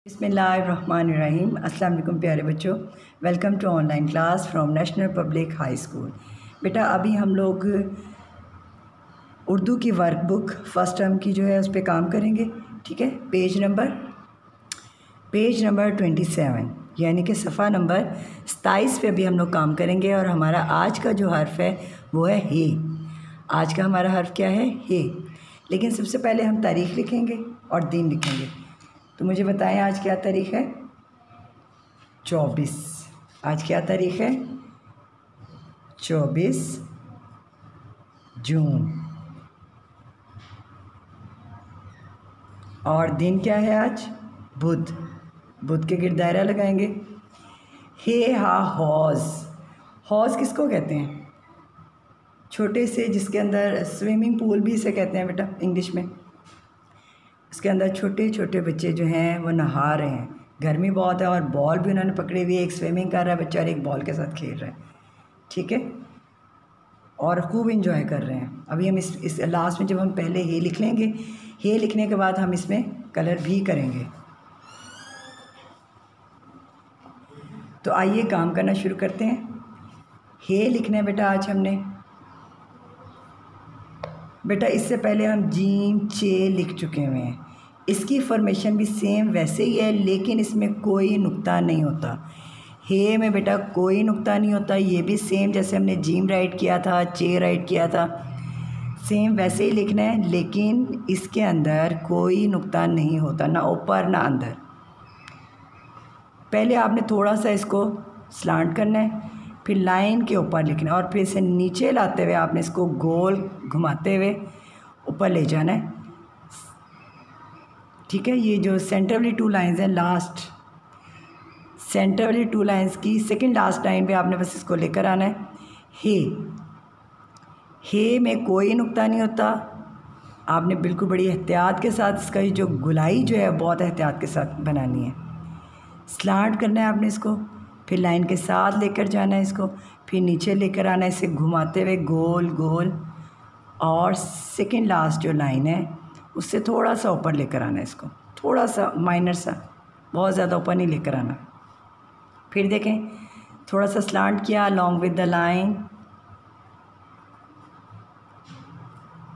बिस्मिल्लाहिर्रहमानिर्रहीम। अस्सलाम वालेकुम प्यारे बच्चों, welcome to online class from national public high school. बेटा अभी हम लोग उर्दू की वर्कबुक फ़र्स्ट टर्म की जो है उस पर काम करेंगे। ठीक है, पेज नंबर 27 यानी कि सफ़ा नंबर 27 पे भी हम लोग काम करेंगे। और हमारा आज का जो हर्फ है वो है हे। आज का हमारा हर्फ क्या है? हे। लेकिन सबसे पहले हम तारीख़ लिखेंगे और दिन लिखेंगे। तो मुझे बताएं आज क्या तारीख़ है? 24। आज क्या तारीख़ है? 24 जून। और दिन क्या है आज? बुध। बुध के गिर्द दायरा लगाएंगे। हे हा हौज़। हौज़ किसको कहते हैं? छोटे से, जिसके अंदर स्विमिंग पूल भी इसे कहते हैं बेटा इंग्लिश में। इसके अंदर छोटे छोटे बच्चे जो हैं वो नहा रहे हैं। गर्मी बहुत है और बॉल भी उन्होंने पकड़ी हुई है। एक स्विमिंग कर रहा है बच्चा और एक बॉल के साथ खेल रहा है। ठीक है, और खूब इंजॉय कर रहे हैं। अभी हम इस लास्ट में जब हम पहले हे लिख लेंगे, हे लिखने के बाद हम इसमें कलर भी करेंगे। तो आइए काम करना शुरू करते हैं। हे लिखना है बेटा आज हमने। बेटा इससे पहले हम जीम चे लिख चुके हुए हैं। इसकी फॉर्मेशन भी सेम वैसे ही है, लेकिन इसमें कोई नुक्ता नहीं होता। हे में बेटा कोई नुक्ता नहीं होता। ये भी सेम जैसे हमने जीम राइट किया था, चे राइट किया था, सेम वैसे ही लिखना है, लेकिन इसके अंदर कोई नुक्ता नहीं होता, ना ऊपर ना अंदर। पहले आपने थोड़ा सा इसको स्लांट करना है, फिर लाइन के ऊपर लिखना है और फिर इसे नीचे लाते हुए आपने इसको गोल घुमाते हुए ऊपर ले जाना है। ठीक है, ये जो सेंटर वाली 2 लाइंस हैं, लास्ट सेंटर वाली 2 लाइंस की सेकंड लास्ट लाइन पे आपने बस इसको लेकर आना है। हे में कोई नुक्ता नहीं होता। आपने बिल्कुल बड़ी एहतियात के साथ इसका जो गुलाई जो है बहुत एहतियात के साथ बनानी है। स्लांट करना है आपने इसको, फिर लाइन के साथ लेकर जाना है इसको, फिर नीचे लेकर आना है इसे घुमाते हुए गोल गोल, और सेकंड लास्ट जो लाइन है उससे थोड़ा सा ऊपर लेकर आना है इसको, थोड़ा सा माइनर सा, बहुत ज़्यादा ऊपर नहीं लेकर आना। फिर देखें, थोड़ा सा स्लांट किया अलॉन्ग विद द लाइन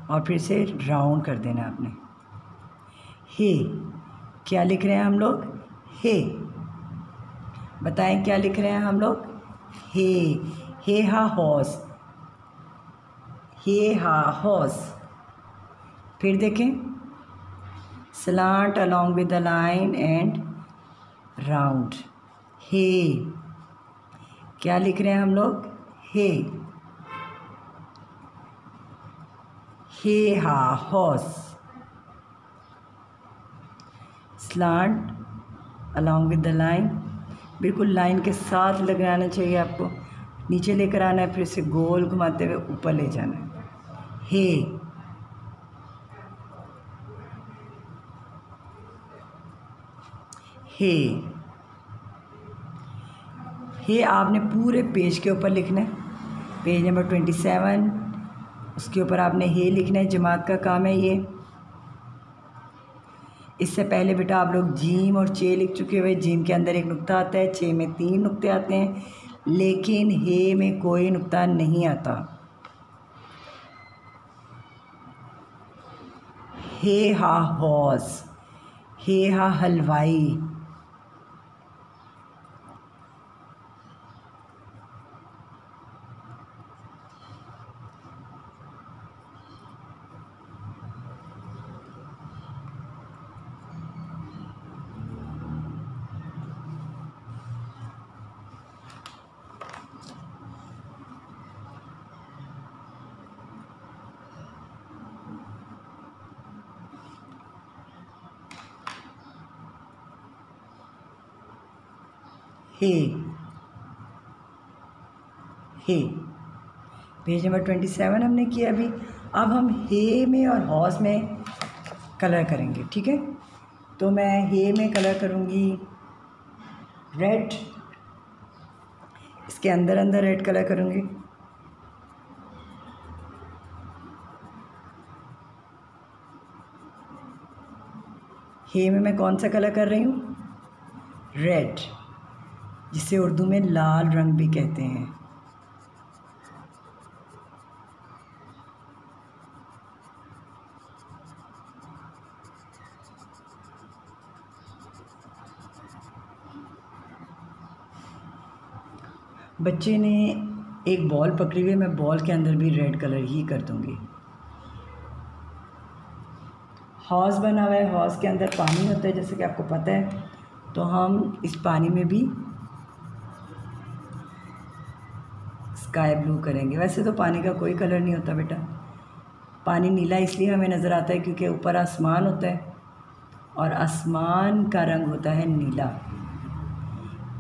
और फिर से राउंड कर देना आपने। हे क्या लिख रहे हैं हम लोग? हे। बताएं क्या लिख रहे हैं हम लोग? हे हा हॉर्स। हे हा हॉर्स। फिर देखें, slant along with the line and round. हे क्या लिख रहे हैं हम लोग? हे हा horse. Slant along with the line, बिल्कुल लाइन के साथ लगाना चाहिए आपको। नीचे लेकर आना है, फिर इसे गोल घुमाते हुए ऊपर ले जाना है। हे आपने पूरे पेज के ऊपर लिखना है। पेज नंबर 27, उसके ऊपर आपने हे लिखना है। जमात का काम है ये। इससे पहले बेटा आप लोग जीम और चे लिख चुके हुए। जीम के अंदर एक नुक्ता आता है, चे में 3 नुक्ते आते हैं, लेकिन हे में कोई नुक्ता नहीं आता। हे हा हौज़। हे हा हलवाई। हे पेज नंबर 27 हमने किया अभी। अब हम हे में और हॉर्स में कलर करेंगे। ठीक है, तो मैं हे में कलर करूँगी रेड। इसके अंदर अंदर रेड कलर करूँगी। हे में मैं कौन सा कलर कर रही हूँ? रेड, जिसे उर्दू में लाल रंग भी कहते हैं। बच्चे ने एक बॉल पकड़ी हुई है, मैं बॉल के अंदर भी रेड कलर ही कर दूंगी। हौज़ बना हुआ है, हौज़ के अंदर पानी होता है जैसे कि आपको पता है, तो हम इस पानी में भी स्काई ब्लू करेंगे। वैसे तो पानी का कोई कलर नहीं होता बेटा, पानी नीला इसलिए हमें नज़र आता है क्योंकि ऊपर आसमान होता है और आसमान का रंग होता है नीला,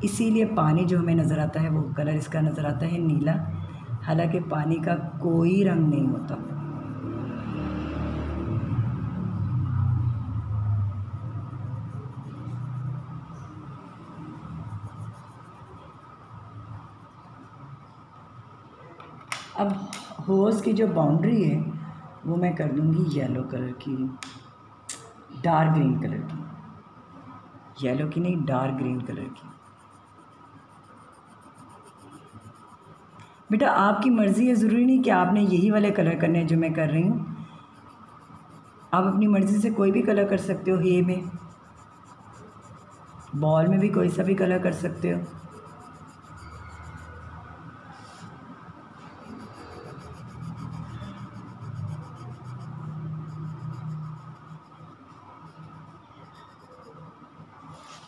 इसीलिए पानी जो हमें नज़र आता है वो कलर इसका नज़र आता है नीला, हालांकि पानी का कोई रंग नहीं होता। अब होज़ की जो बाउंड्री है वो मैं कर दूंगी येलो कलर की, डार्क ग्रीन कलर की, येलो की नहीं, डार्क ग्रीन कलर की। बेटा आपकी मर्ज़ी है, ज़रूरी नहीं कि आपने यही वाले कलर करने हैं जो मैं कर रही हूँ, आप अपनी मर्ज़ी से कोई भी कलर कर सकते हो। हे में, बॉल में भी कोई सा भी कलर कर सकते हो।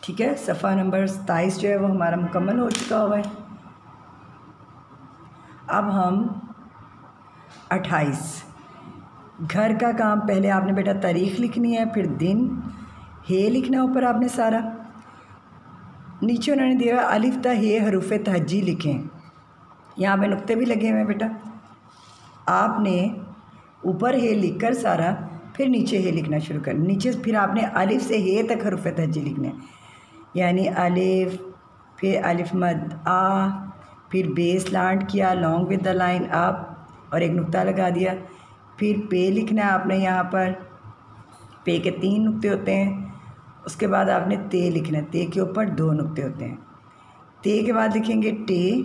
ठीक है, सफ़ा नंबर 27 जो है वो हमारा मुकम्मल हो चुका हुआ है। अब हम 28 घर का काम, पहले आपने बेटा तारीख़ लिखनी है, फिर दिन, हे लिखना ऊपर आपने सारा, नीचे उन्होंने दिया अलिफ ता हे हरूफ तहज्जी लिखें, यहाँ पे नुक्ते भी लगे हुए हैं बेटा। आपने ऊपर हे लिखकर सारा, फिर नीचे हे लिखना शुरू कर, नीचे फिर आपने अलिफ से हे तक हरूफ तहज्जी लिखने हैं, यानी अलिफ, फिर अलिफ मद आ, फिर बेस लांट किया long with the line up और एक नुक्ता लगा दिया, फिर पे लिखना है आपने, यहाँ पर पे के 3 नुक्ते होते हैं, उसके बाद आपने ते लिखना है, ते के ऊपर 2 नुक्ते होते हैं, ते के बाद लिखेंगे टे,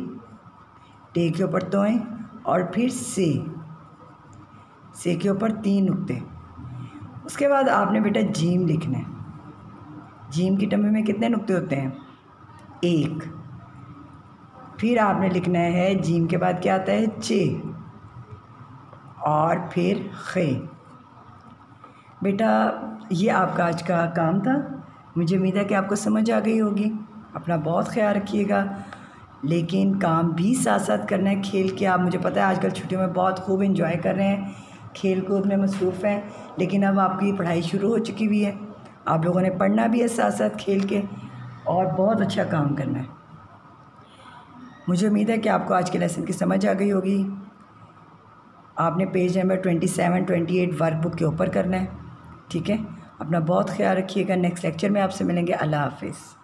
टे के ऊपर तोएं और फिर से के ऊपर 3 नुक्ते। उसके बाद आपने बेटा जीम लिखना है, जीम की टम्बे में कितने नुक्ते होते हैं? 1। फिर आपने लिखना है जीम के बाद क्या आता है? चे और फिर खे। बेटा ये आपका आज का काम था, मुझे उम्मीद है कि आपको समझ आ गई होगी। अपना बहुत ख्याल रखिएगा, लेकिन काम भी साथ साथ करना है। खेल के आप, मुझे पता है आजकल छुट्टियों में बहुत खूब एंजॉय कर रहे हैं, खेल कूद में मसरूफ़ हैं, लेकिन अब आपकी पढ़ाई शुरू हो चुकी हुई है, आप लोगों ने पढ़ना भी है साथ साथ खेल के, और बहुत अच्छा काम करना है। मुझे उम्मीद है कि आपको आज के लेसन की समझ आ गई होगी। आपने पेज नंबर 27-28 वर्कबुक के ऊपर करना है, ठीक है। अपना बहुत ख्याल रखिएगा। नेक्स्ट लेक्चर में आपसे मिलेंगे। अल्लाह हाफिज़।